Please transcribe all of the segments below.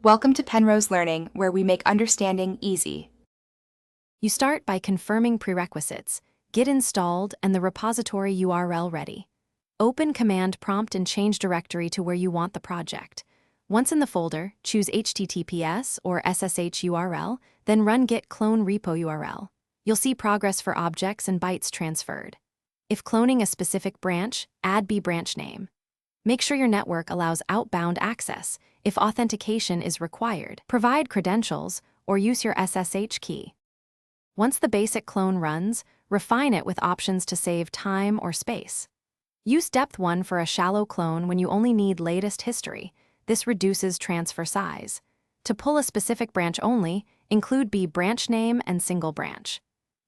Welcome to Penrose Learning, where we make understanding easy. You start by confirming prerequisites, Git installed, and the repository URL ready. Open Command Prompt and change directory to where you want the project. Once in the folder, choose HTTPS or SSH URL, then run git clone repo URL. You'll see progress for objects and bytes transferred. If cloning a specific branch, add B branch name. Make sure your network allows outbound access. If authentication is required, provide credentials or use your SSH key. Once the basic clone runs, refine it with options to save time or space. Use depth 1 for a shallow clone when you only need latest history. This reduces transfer size. To pull a specific branch only, include B branch name and single branch.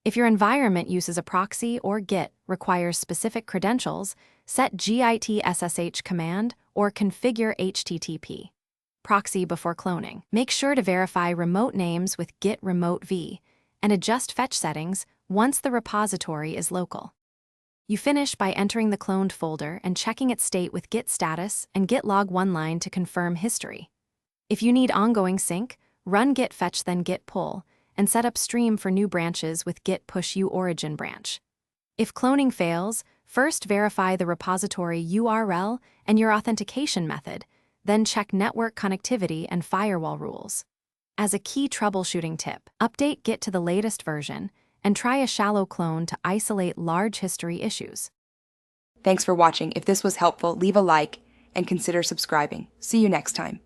If your environment uses a proxy or Git requires specific credentials, set git SSH command or configure HTTP proxy before cloning. Make sure to verify remote names with git remote v and adjust fetch settings once the repository is local. You finish by entering the cloned folder and checking its state with git status and git log 1 line to confirm history. If you need ongoing sync, run git fetch then git pull, and set up stream for new branches with git push uorigin branch. If cloning fails, first verify the repository URL and your authentication method, then check network connectivity and firewall rules. As a key troubleshooting tip, update Git to the latest version and try a shallow clone to isolate large history issues. Thanks for watching. If this was helpful, leave a like and consider subscribing. See you next time.